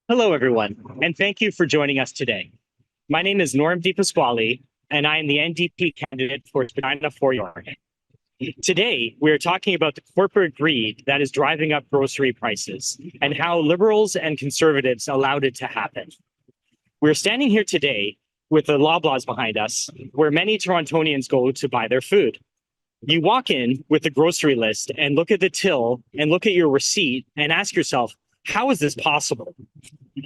Hello, everyone, and thank you for joining us today. My name is Norm Di Pasquale, and I am the NDP candidate for Spadina for York. Today, we're talking about the corporate greed that is driving up grocery prices and how liberals and conservatives allowed it to happen. We're standing here today with the Loblaws behind us, where many Torontonians go to buy their food. You walk in with the grocery list and look at the till and look at your receipt and ask yourself, how is this possible?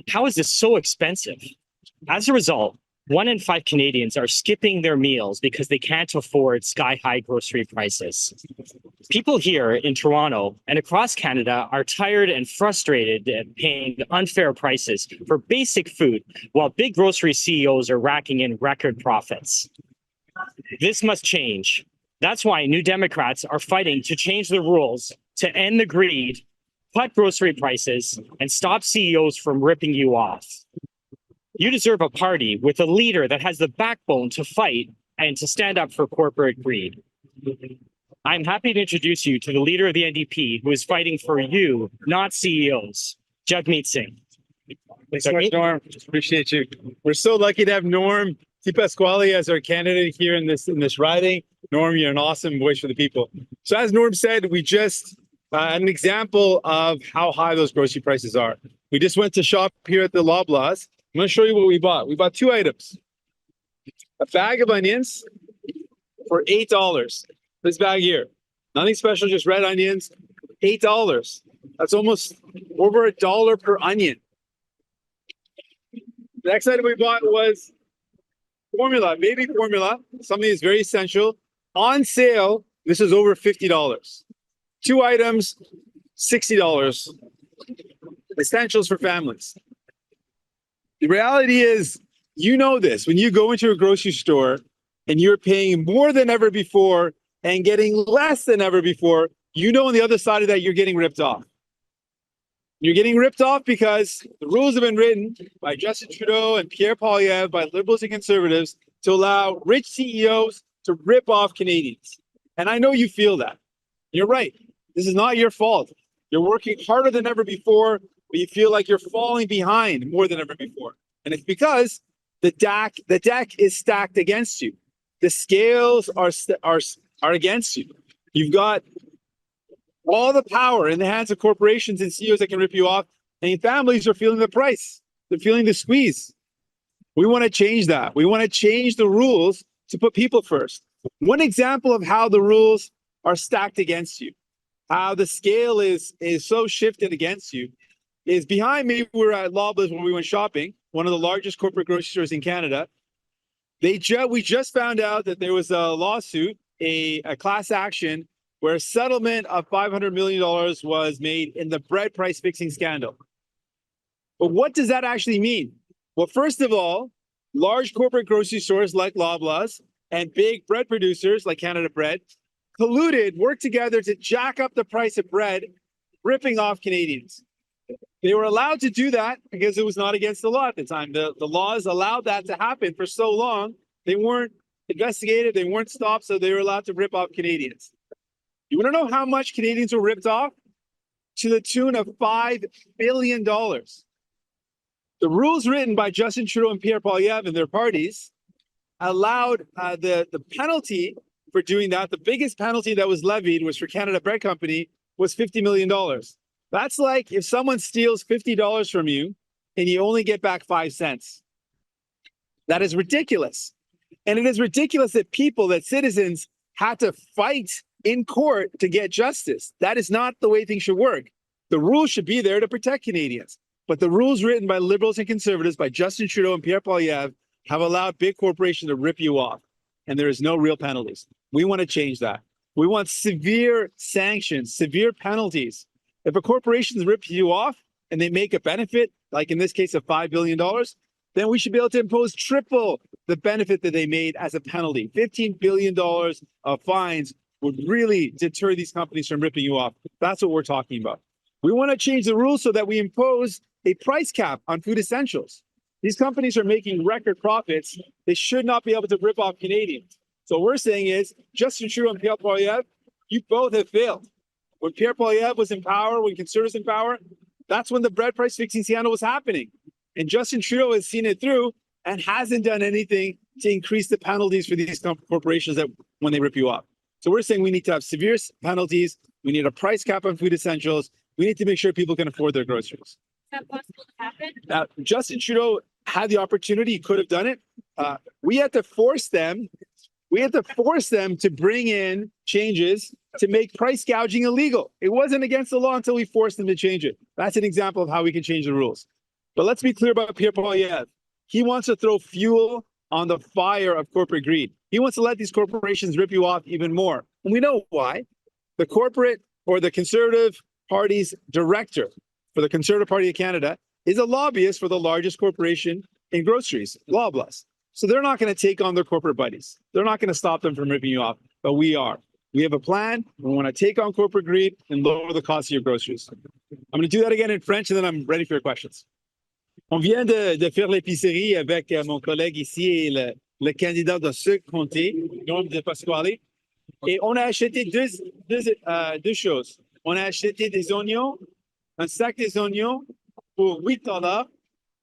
How is this so expensive? As a result, 1 in 5 Canadians are skipping their meals because they can't afford sky-high grocery prices. People here in Toronto and across Canada are tired and frustrated at paying unfair prices for basic food, while big grocery CEOs are racking in record profits. This must change. That's why New Democrats are fighting to change the rules to end the greed, cut grocery prices, and stop CEOs from ripping you off. You deserve a party with a leader that has the backbone to fight and to stand up for corporate greed. I'm happy to introduce you to the leader of the NDP who is fighting for you, not CEOs, Jagmeet Singh. Thanks so much, Norm. Appreciate you. We're so lucky to have Norm Di Pasquale as our candidate here in this riding. Norm, you're an awesome voice for the people. So as Norm said, we just an example of how high those grocery prices are. We just went to shop here at the Loblaws. I'm going to show you what we bought. We bought 2 items. A bag of onions for $8. This bag here. Nothing special, just red onions. $8. That's almost over $1 per onion. The next item we bought was formula, baby formula, something that's very essential. On sale, this is over $50. 2 items, $60. Essentials for families. The reality is, you know this, when you go into a grocery store and you're paying more than ever before and getting less than ever before, you know on the other side of that, you're getting ripped off. You're getting ripped off because the rules have been written by Justin Trudeau and Pierre Poilievre, by liberals and conservatives, to allow rich CEOs to rip off Canadians. And I know you feel that. You're right. This is not your fault. You're working harder than ever before, but you feel like you're falling behind more than ever before. And it's because the deck is stacked against you. The scales are against you. You've got all the power in the hands of corporations and CEOs that can rip you off, and families are feeling the price. They're feeling the squeeze. We want to change that. We want to change the rules to put people first. One example of how the rules are stacked against you, how the scale is so shifted against you, is behind me. We were at Loblaws when we went shopping, one of the largest corporate grocery stores in Canada. We just found out that there was a lawsuit, a class action, where a settlement of $500 million was made in the bread price fixing scandal. But what does that actually mean? Well, first of all, large corporate grocery stores like Loblaws and big bread producers like Canada Bread worked together to jack up the price of bread, ripping off Canadians. They were allowed to do that because it was not against the law at the time. The laws allowed that to happen for so long. They weren't investigated, they weren't stopped, so they were allowed to rip off Canadians. You want to know how much Canadians were ripped off? To the tune of $5 billion. The rules written by Justin Trudeau and Pierre Poilievre and their parties allowed the penalty for doing that. The biggest penalty that was levied was for Canada Bread Company was $50 million. That's like if someone steals $50 from you and you only get back 5 cents. That is ridiculous. And it is ridiculous that citizens had to fight in court to get justice. That is not the way things should work. The rules should be there to protect Canadians. But the rules written by liberals and conservatives, by Justin Trudeau and Pierre Poilievre, have allowed big corporations to rip you off. And there is no real penalties. We want to change that. We want severe sanctions, severe penalties. If a corporation rips you off and they make a benefit, like in this case of $5 billion, then we should be able to impose triple the benefit that they made as a penalty. $15 billion of fines would really deter these companies from ripping you off. That's what we're talking about. We want to change the rules so that we impose a price cap on food essentials. These companies are making record profits. They should not be able to rip off Canadians. So what we're saying is, Justin Trudeau and Pierre Poilievre, you both have failed. When Pierre Poilievre was in power, when Conservatives in power, That's when the bread price fixing scandal was happening. And Justin Trudeau has seen it through and hasn't done anything to increase the penalties for these corporations that when they rip you off. So we're saying we need to have severe penalties. We need a price cap on food essentials. We need to make sure people can afford their groceries. Is that possible to happen? Now, Justin Trudeau had the opportunity. He could have done it. We had to force them. We had to force them to bring in changes to make price gouging illegal. It wasn't against the law until we forced them to change it. That's an example of how we can change the rules. But let's be clear about Pierre Poilievre. He wants to throw fuel on the fire of corporate greed. He wants to let these corporations rip you off even more. And we know why. The corporate or the Conservative Party's director for the Conservative Party of Canada is a lobbyist for the largest corporation in groceries, Loblaws. So they're not going to take on their corporate buddies. They're not going to stop them from ripping you off, but we are. We have a plan. We want to take on corporate greed and lower the cost of your groceries. I'm going to do that again in French, and then I'm ready for your questions. On vient de faire l'épicerie avec mon collègue ici et le candidat de ce comté, Norm Di Pasquale. Et on a acheté deux choses. On a acheté des oignons, un sac des oignons pour 8 dollars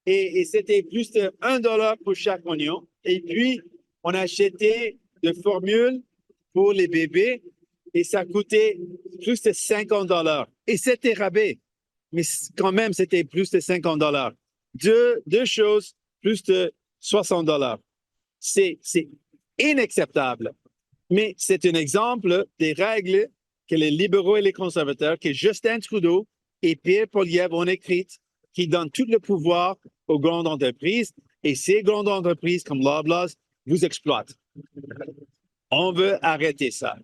et c'était plus de 1 dollar pour chaque oignon. Et puis, on a acheté des formules pour les bébés et ça coûtait plus de 50 dollars. Et c'était rabais, mais quand même, c'était plus de 50 dollars. Deux choses, plus de 60 dollars. C'est inacceptable. Mais c'est un exemple des règles que les libéraux et les conservateurs, que Justin Trudeau et Pierre Poilievre ont écrites, qui donnent tout le pouvoir aux grandes entreprises. Et ces grandes entreprises comme Loblaws vous exploitent. On veut arrêter ça.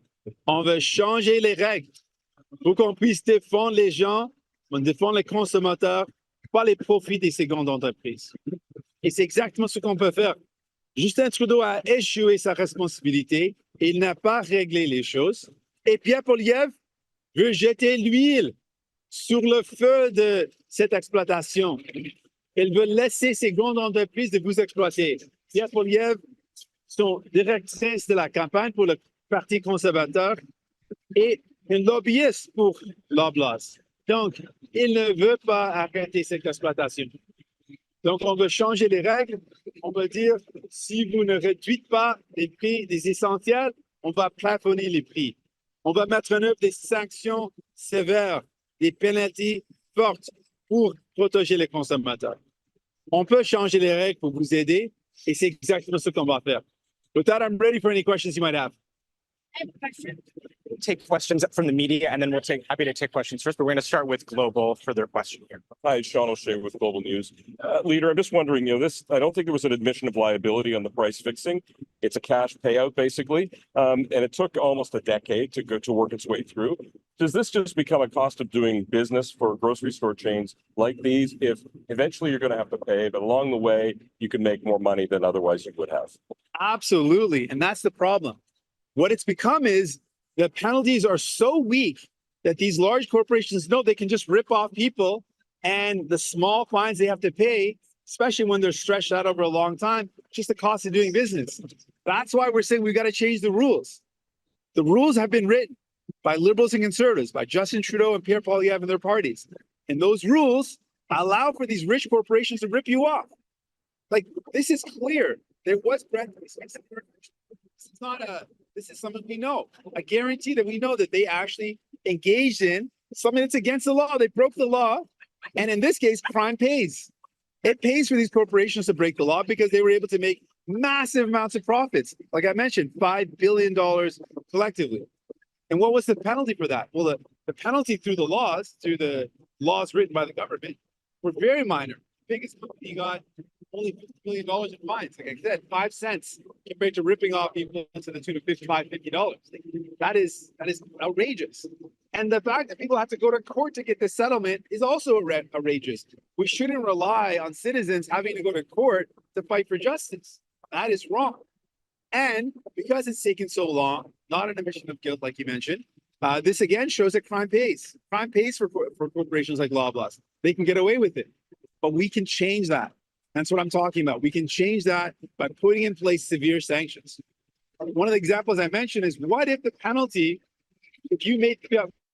On veut changer les règles pour qu'on puisse défendre les gens, défendre les consommateurs, pas les profits de ces grandes entreprises. Et c'est exactement ce qu'on peut faire. Justin Trudeau a échoué sa responsabilité. Il n'a pas réglé les choses. Et Pierre Poilievre veut jeter l'huile sur le feu de cette exploitation. Il veut laisser ces grandes entreprises de vous exploiter. Pierre Poilievre, son directrice de la campagne pour le Parti conservateur, est une lobbyiste pour Loblaws. Donc, il ne veut pas arrêter cette exploitation. Donc, on veut changer les règles. On veut dire, si vous ne réduisez pas les prix des essentiels, on va plafonner les prix. On va mettre en œuvre des sanctions sévères, des pénalités fortes pour protéger les consommateurs. On peut changer les règles pour vous aider et c'est exactement ce qu'on va faire. With that, I'm ready for any questions you might have. I have a question. Take questions from the media, and then happy to take questions first, but we're going to start with Global for their question here. Hi, Sean O'Shea with Global News. Leader, I'm just wondering, I don't think it was an admission of liability on the price fixing. It's a cash payout, basically. And it took almost a decade to work its way through. Does this just become a cost of doing business for grocery store chains like these if eventually you're going to have to pay, but along the way, you can make more money than otherwise you would have? Absolutely. And that's the problem. What it's become is the penalties are so weak that these large corporations know they can just rip off people, and the small fines they have to pay, especially when they're stretched out over a long time, just the cost of doing business. That's why we're saying we've got to change the rules. The rules have been written by liberals and conservatives, by Justin Trudeau and Pierre Poilievre and their parties. And those rules allow for these rich corporations to rip you off. Like, this is clear. There was bread. This is something we know. I guarantee that we know that they actually engaged in something that's against the law. They broke the law. And in this case, crime pays. It pays for these corporations to break the law because they were able to make massive amounts of profits. Like I mentioned, $5 billion collectively. And what was the penalty for that? Well, the penalty through the laws written by the government, were very minor. The biggest company got only $50 million in fines. Like I said, 5 cents compared to ripping off people to the tune of $50. That is outrageous. And the fact that people have to go to court to get the settlement is also outrageous. We shouldn't rely on citizens having to go to court to fight for justice. That is wrong. And because it's taken so long, not an admission of guilt, like you mentioned, this again shows that crime pays. Crime pays for corporations like Loblaws. They can get away with it. But we can change that. That's what I'm talking about. We can change that by putting in place severe sanctions. One of the examples I mentioned is, what if the penalty, if you made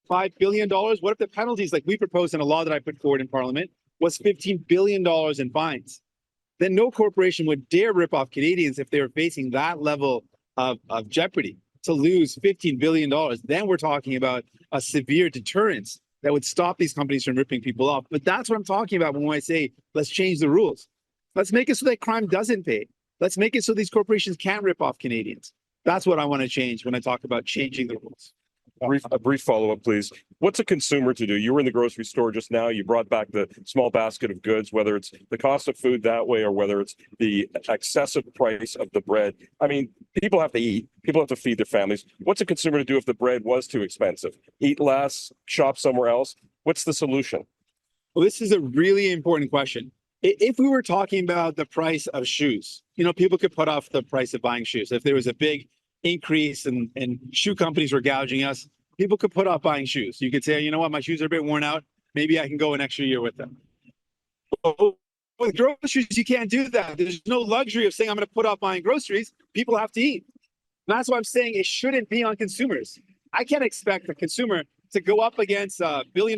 $5 billion? What if the penalties, like we proposed in a law that I put forward in Parliament, was $15 billion in fines? Then no corporation would dare rip off Canadians if they were facing that level of jeopardy to lose $15 billion. Then we're talking about a severe deterrence that would stop these companies from ripping people off. But that's what I'm talking about when I say, let's change the rules. Let's make it so that crime doesn't pay. Let's make it so these corporations can't rip off Canadians. That's what I want to change when I talk about changing the rules. A brief follow-up, please. What's a consumer to do? You were in the grocery store just now. You brought back the small basket of goods, whether it's the cost of food that way or whether it's the excessive price of the bread. I mean, people have to eat. People have to feed their families. What's a consumer to do if the bread was too expensive? Eat less, shop somewhere else? What's the solution? Well, this is a really important question. If we were talking about the price of shoes, people could put off the price of buying shoes. If there was a big increase and shoe companies were gouging us, people could put off buying shoes. You could say, you know what, my shoes are a bit worn out. Maybe I can go an extra year with them. But with groceries, you can't do that. There's no luxury of saying I'm going to put off buying groceries. People have to eat. And that's why I'm saying it shouldn't be on consumers. I can't expect a consumer to go up against a billion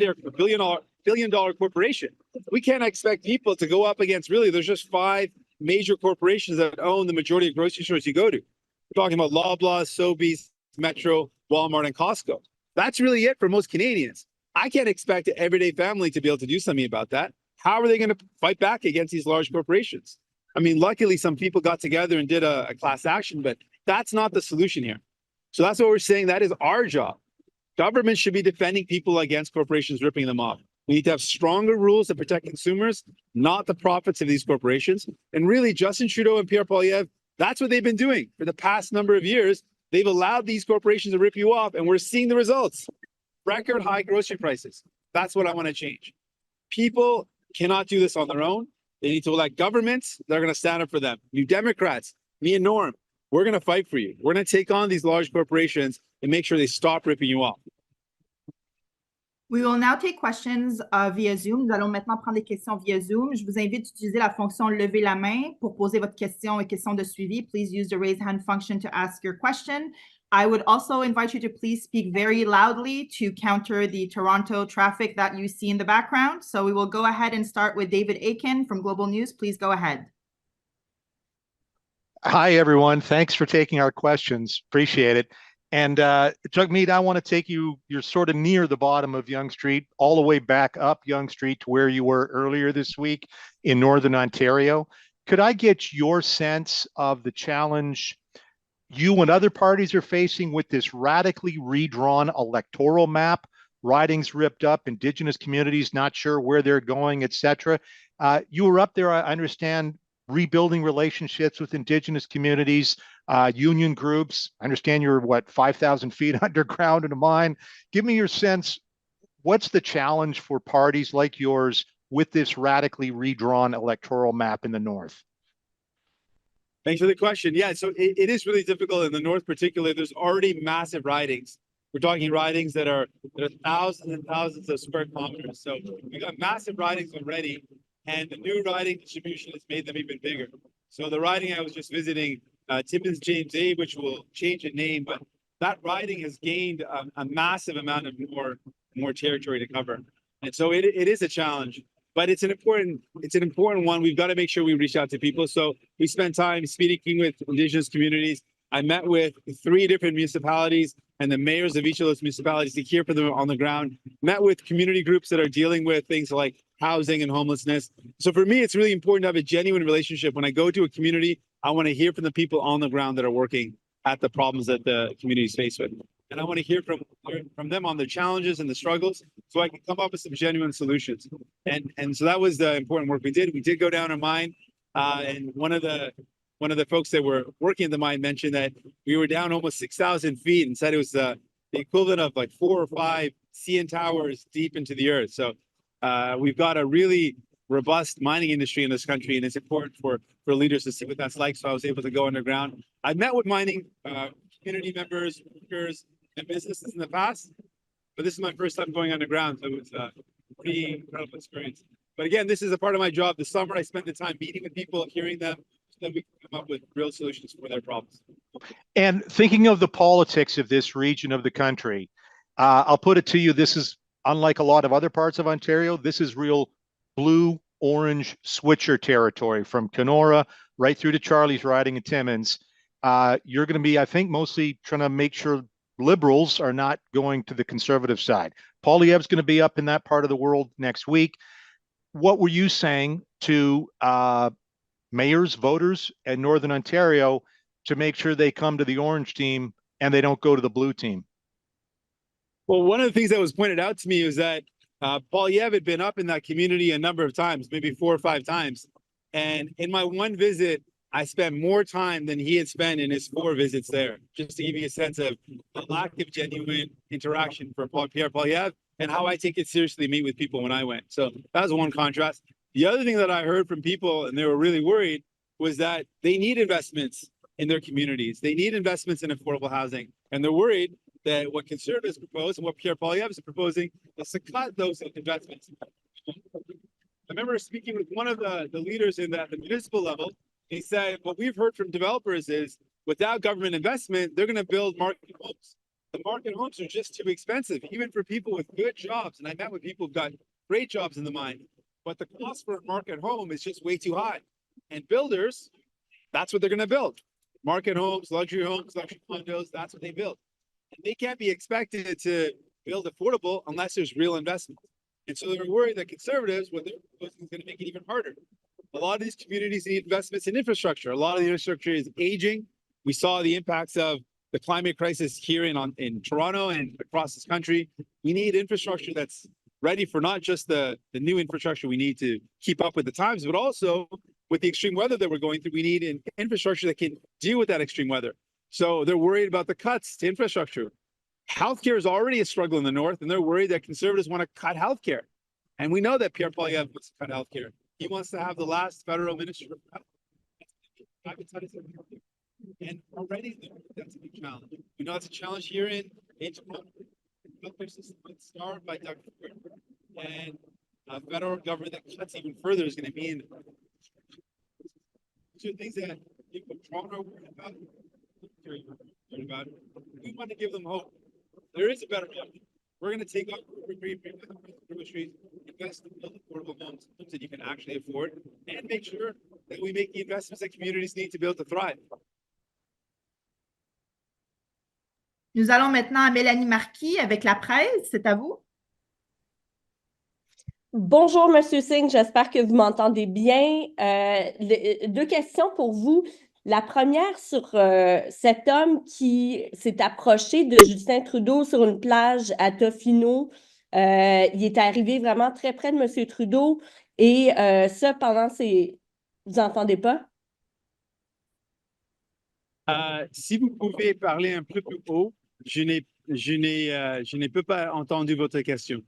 dollar corporation. We can't expect people to go up against, really, there's just 5 major corporations that own the majority of grocery stores you go to. We're talking about Loblaws, Sobeys, Metro, Walmart, and Costco. That's really it for most Canadians. I can't expect an everyday family to be able to do something about that. How are they going to fight back against these large corporations? I mean, luckily, some people got together and did a class action, but that's not the solution here. So that's what we're saying. That is our job. Government should be defending people against corporations ripping them off. We need to have stronger rules to protect consumers, not the profits of these corporations. And really, Justin Trudeau and Pierre Poilievre, that's what they've been doing for the past number of years. They've allowed these corporations to rip you off, and we're seeing the results. Record high grocery prices. That's what I want to change. People cannot do this on their own. They need to elect governments that are going to stand up for them. You Democrats, me and Norm, we're going to fight for you. We're going to take on these large corporations and make sure they stop ripping you off. We will now take questions via Zoom. Nous allons maintenant prendre des questions via Zoom. Je vous invite à utiliser la fonction lever la main pour poser votre question et question de suivi. Please use the raise hand function to ask your question. I would also invite you to please speak very loudly to counter the Toronto traffic that you see in the background. So we will go ahead and start with David Akin from Global News. Please go ahead. Hi, everyone. Thanks for taking our questions. Appreciate it. And Jagmeet, I want to take you, you're sort of near the bottom of Yonge Street, all the way back up Yonge Street to where you were earlier this week in Northern Ontario. Could I get your sense of the challenge you and other parties are facing with this radically redrawn electoral map? Ridings ripped up, Indigenous communities not sure where they're going, etc. You were up there, I understand, rebuilding relationships with Indigenous communities, union groups. I understand you're, 5,000 feet underground in a mine. Give me your sense. What's the challenge for parties like yours with this radically redrawn electoral map in the North? Thanks for the question. Yeah, so it is really difficult in the North, particularly. There's already massive ridings. We're talking ridings that are thousands and thousands of square kilometers. So we got massive ridings already, and the new riding distribution has made them even bigger. So the riding I was just visiting, Timmins James A, which will change in name, but that riding has gained a massive amount of more territory to cover, and so it is a challenge. But it's an important one. We've got to make sure we reach out to people. So we spent time speaking with Indigenous communities. I met with 3 different municipalities and the mayors of each of those municipalities to hear from them on the ground. Met with community groups that are dealing with things like housing and homelessness. So for me, it's really important to have a genuine relationship. When I go to a community, I want to hear from the people on the ground that are working at the problems that the community is faced with. And I want to hear from them on their challenges and the struggles, so I can come up with some genuine solutions. And so that was the important work we did. We did go down a mine, and one of the folks that were working in the mine mentioned that we were down almost 6,000 feet and said it was the equivalent of like 4 or 5 CN towers deep into the earth. So we've got a really robust mining industry in this country, and it's important for leaders to see what that's like. So I was able to go underground. I met with mining community members, workers, and businesses in the past, but this is my first time going underground, so it's a pretty incredible experience. But again, this is a part of my job. This summer, I spent the time meeting with people, hearing them, so that we can come up with real solutions for their problems. And thinking of the politics of this region of the country, I'll put it to you, this is unlike a lot of other parts of Ontario. This is real blue-orange switcher territory from Kenora right through to Charlie's Riding and Timmins. You're going to be, I think, mostly trying to make sure Liberals are not going to the Conservative side. Poilievre's going to be up in that part of the world next week. What were you saying to mayors, voters in Northern Ontario to make sure they come to the orange team and they don't go to the blue team? Well, one of the things that was pointed out to me was that Poilievre had been up in that community a number of times, maybe 4 or 5 times. And in my one visit, I spent more time than he had spent in his 4 visits there, just to give you a sense of the lack of genuine interaction for Pierre Poilievre and how I take it seriously to meet with people when I went. So that was one contrast. The other thing that I heard from people, and they were really worried, was that they need investments in their communities. They need investments in affordable housing. And they're worried that what Conservatives propose and what Pierre Poilievre is proposing is to cut those investments. I remember speaking with one of the leaders in the municipal level. He said, what we've heard from developers is without government investment, they're going to build market homes. The market homes are just too expensive, even for people with good jobs. And I met with people who've got great jobs in the mine. But the cost for a market home is just way too high. And builders, that's what they're going to build. Market homes, luxury condos, that's what they build. And they can't be expected to build affordable unless there's real investment. And so they're worried that Conservatives, what they're proposing, is going to make it even harder. A lot of these communities need investments in infrastructure. A lot of the infrastructure is aging. We saw the impacts of the climate crisis here in Toronto and across this country. We need infrastructure that's ready for not just the new infrastructure we need to keep up with the times, but also with the extreme weather that we're going through, we need an infrastructure that can deal with that extreme weather. So they're worried about the cuts to infrastructure. Healthcare is already a struggle in the north, and they're worried that Conservatives want to cut healthcare. And we know that Pierre Poilievre wants to cut healthcare. He wants to have the last federal minister of health. And already that's a big challenge. We know it's a challenge here in Toronto. The healthcare system is starved by Dr. And a federal government that cuts even further is going to mean two things that people in Toronto are worried about. We want to give them hope. There is a better way. We're going to take up industries, invest in affordable homes that you can actually afford, and make sure that we make the investments that communities need to be able to thrive. Nous allons maintenant à Mélanie Marquis avec la presse. C'est à vous. Bonjour, Monsieur Singh. J'espère que vous m'entendez bien. 2 questions pour vous. La première sur cet homme qui s'est approché de Justin Trudeau sur une plage à Tofino. Il est arrivé vraiment très près de M. Trudeau et ça pendant ses... Vous n'entendez pas? Si vous pouvez parler un peu plus haut, je n'ai pas entendu votre question.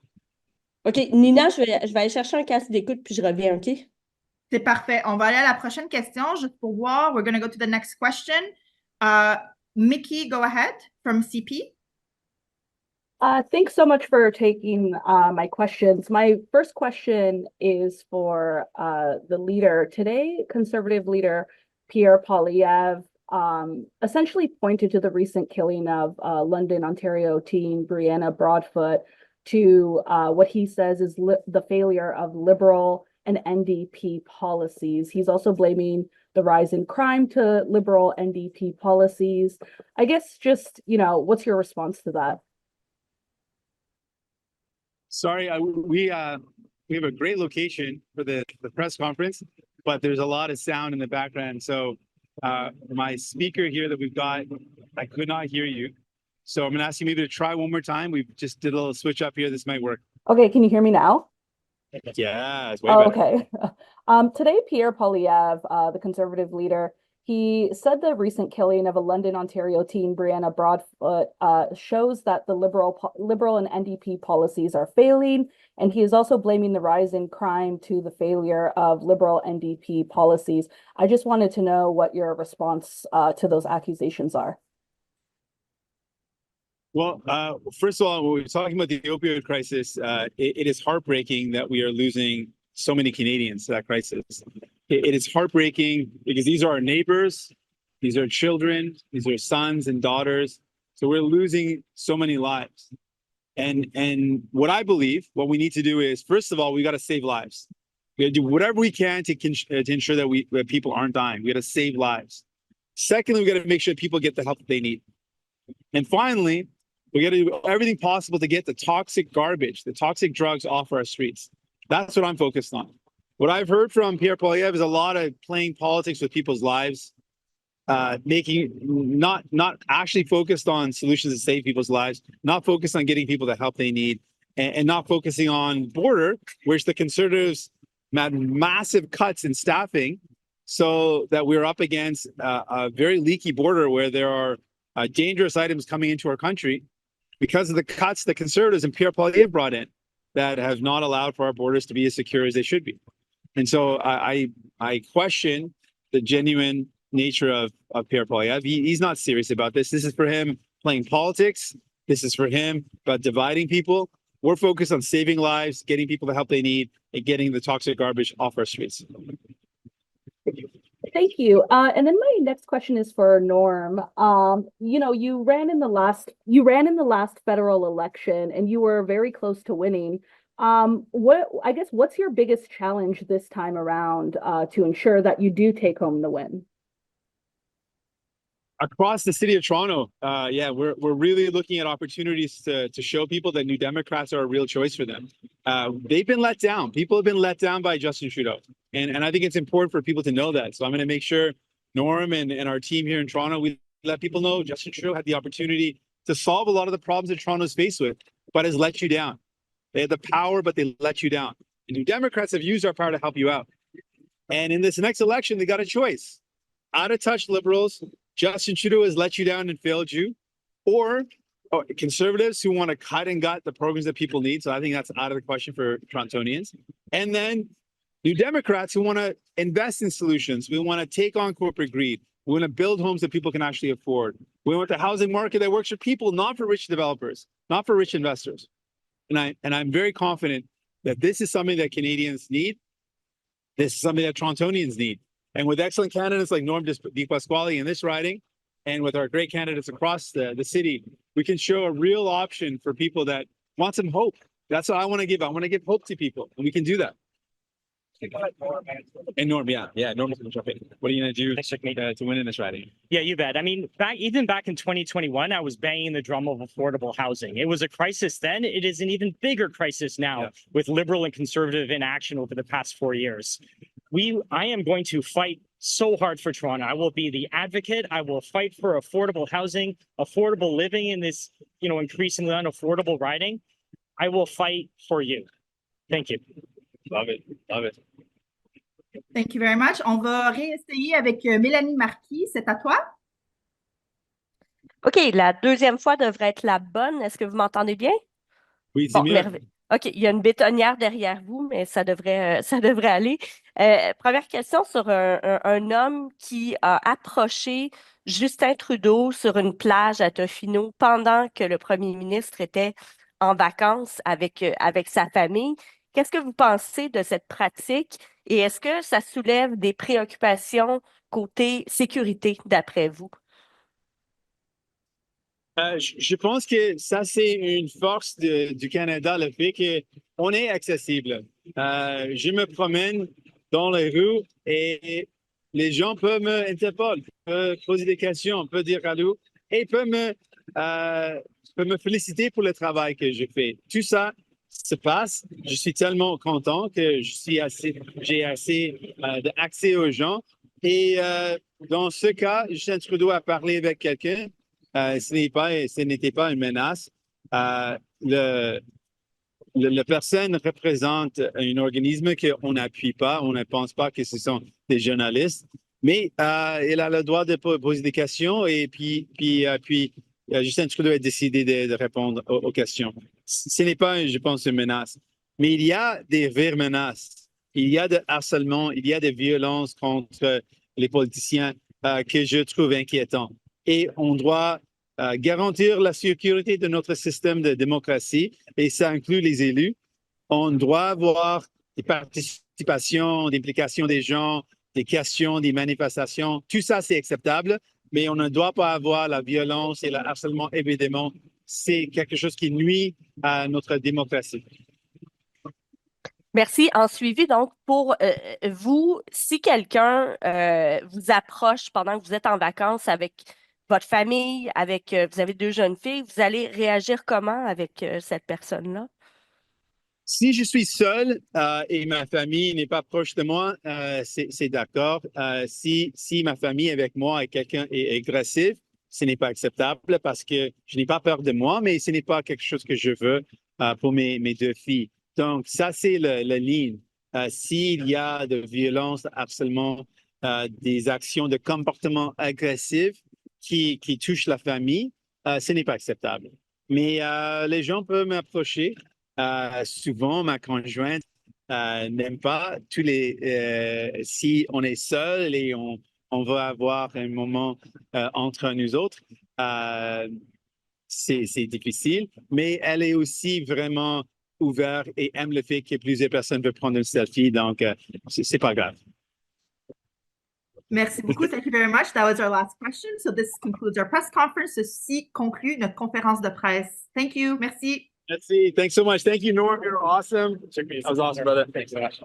OK, Nina, je vais aller chercher un casque d'écoute puis je reviens, OK? C'est parfait. On va aller à la prochaine question juste pour voir. We're going to go to the next question. Mickey, go ahead from CP. Thanks so much for taking my questions. My first question is for the leader. Today, Conservative leader Pierre Poilievre essentially pointed to the recent killing of London, Ontario teen Brianna Broadfoot to what he says is the failure of Liberal and NDP policies. He's also blaming the rise in crime to Liberal NDP policies. I guess just, what's your response to that? Sorry, we have a great location for the press conference, but there's a lot of sound in the background. So my speaker here that we've got, I could not hear you. So I'm going to ask you maybe to try one more time. We just did a little switch up here. This might work. Okay, can you hear me now? Yeah, it's way better. Okay. Today, Pierre Poilievre, the Conservative leader, he said the recent killing of a London, Ontario teen, Brianna Broadfoot, shows that the Liberal and NDP policies are failing, and he is also blaming the rise in crime to the failure of Liberal NDP policies. I just wanted to know what your response to those accusations are. Well, first of all, when we're talking about the opioid crisis, it is heartbreaking that we are losing so many Canadians to that crisis. It is heartbreaking because these are our neighbors, these are children, these are sons and daughters. So we're losing so many lives. And what I believe, what we need to do is, first of all, we got to save lives. We got to do whatever we can to ensure that people aren't dying. We got to save lives. Secondly, we got to make sure people get the help that they need. And finally, we got to do everything possible to get the toxic garbage, the toxic drugs off our streets. That's what I'm focused on. What I've heard from Pierre Poilievre is a lot of playing politics with people's lives, making not actually focused on solutions to save people's lives, not focused on getting people the help they need, and not focusing on border, which the Conservatives had massive cuts in staffing, so that we're up against a very leaky border where there are dangerous items coming into our country because of the cuts the Conservatives and Pierre Poilievre brought in that have not allowed for our borders to be as secure as they should be. And so I question the genuine nature of Pierre Poilievre. He's not serious about this. This is for him playing politics. This is for him about dividing people. We're focused on saving lives, getting people the help they need, and getting the toxic garbage off our streets. Thank you. And then my next question is for Norm. You ran in the last federal election and you were very close to winning. What's your biggest challenge this time around to ensure that you do take home the win? Across the city of Toronto, we're really looking at opportunities to show people that New Democrats are a real choice for them. They've been let down. People have been let down by Justin Trudeau. And I think it's important for people to know that. So I'm going to make sure Norm and our team here in Toronto, we let people know Justin Trudeau had the opportunity to solve a lot of the problems that Toronto's faced with, but has let you down. They had the power, but they let you down. And New Democrats have used our power to help you out. And in this next election, they got a choice. Out of touch Liberals, Justin Trudeau has let you down and failed you, or Conservatives who want to cut and gut the programs that people need. So I think that's out of the question for Torontonians. And then New Democrats who want to invest in solutions. We want to take on corporate greed. We want to build homes that people can actually afford. We want the housing market that works for people, not for rich developers, not for rich investors. And I'm very confident that this is something that Canadians need. This is something that Torontonians need. And with excellent candidates like Norm Di Pasquale in this riding, and with our great candidates across the city, we can show a real option for people that want some hope. That's what I want to give. I want to give hope to people, and we can do that. And Norm, Norm's going to jump in. What are you going to do to win in this riding? Yeah, you bet. I mean, even back in 2021, I was banging the drum of affordable housing. It was a crisis then. It is an even bigger crisis now with Liberal and Conservative inaction over the past 4 years. I am going to fight so hard for Toronto. I will be the advocate. I will fight for affordable housing, affordable living in this, increasingly unaffordable riding. I will fight for you. Thank you. Love it. Love it. Thank you very much. On va réessayer avec Mélanie Marquis. C'est à toi. OK, la deuxième fois devrait être la bonne. Est-ce que vous m'entendez bien? Oui, c'est Bon, mieux. merveilleux. OK, il y a une bétonnière derrière vous, mais ça devrait aller. Première question sur un homme qui a approché Justin Trudeau sur une plage à Tofino pendant que le premier ministre était en vacances avec sa famille. Qu'est-ce que vous pensez de cette pratique et est-ce que ça soulève des préoccupations côté sécurité d'après vous? Je pense que ça, c'est une force du Canada, le fait qu'on est accessible. Je me promène dans les rues et les gens peuvent m'interpeller, peuvent poser des questions, peuvent dire allô et peuvent me féliciter pour le travail que je fais. Tout ça se passe. Je suis tellement content que j'ai assez d'accès aux gens. Et dans ce cas, Justin Trudeau a parlé avec quelqu'un. Ce n'était pas une menace. La personne représente un organisme qu'on n'appuie pas. On ne pense pas que ce sont des journalistes. Mais il a le droit de poser des questions et puis Justin Trudeau a décidé de répondre aux questions. Ce n'est pas, je pense, une menace. Mais il y a des vraies menaces. Il y a de harcèlement, il y a des violences contre les politiciens que je trouve inquiétants. Et on doit garantir la sécurité de notre système de démocratie, et ça inclut les élus. On doit avoir des participations, des implications des gens, des questions, des manifestations. Tout ça, c'est acceptable, mais on ne doit pas avoir la violence et le harcèlement, évidemment, c'est quelque chose qui nuit à notre démocratie. Merci. En suivi, donc, pour vous, si quelqu'un vous approche pendant que vous êtes en vacances avec votre famille, avec vous avez 2 jeunes filles, vous allez réagir comment avec cette personne-là? Si je suis seul et ma famille n'est pas proche de moi, c'est d'accord. Si ma famille avec moi et quelqu'un est agressif, ce n'est pas acceptable parce que je n'ai pas peur de moi, mais ce n'est pas quelque chose que je veux pour mes 2 filles. Donc, ça, c'est la ligne. S'il y a de violence, harcèlement, des actions de comportement agressif qui touchent la famille, ce n'est pas acceptable. Mais les gens peuvent m'approcher. Souvent, ma conjointe n'aime pas si on est seul et on va avoir un moment entre nous autres. C'est difficile, mais elle est aussi vraiment ouverte et aime le fait que plusieurs personnes veulent prendre une selfie, donc c'est pas grave. Merci beaucoup. Thank you very much. That was our last question. So this concludes our press conference. Ceci conclut notre conférence de presse. Thank you. Merci. Merci. Thanks so much. Thank you, Norm. You're awesome. That was awesome, brother. Thanks so much.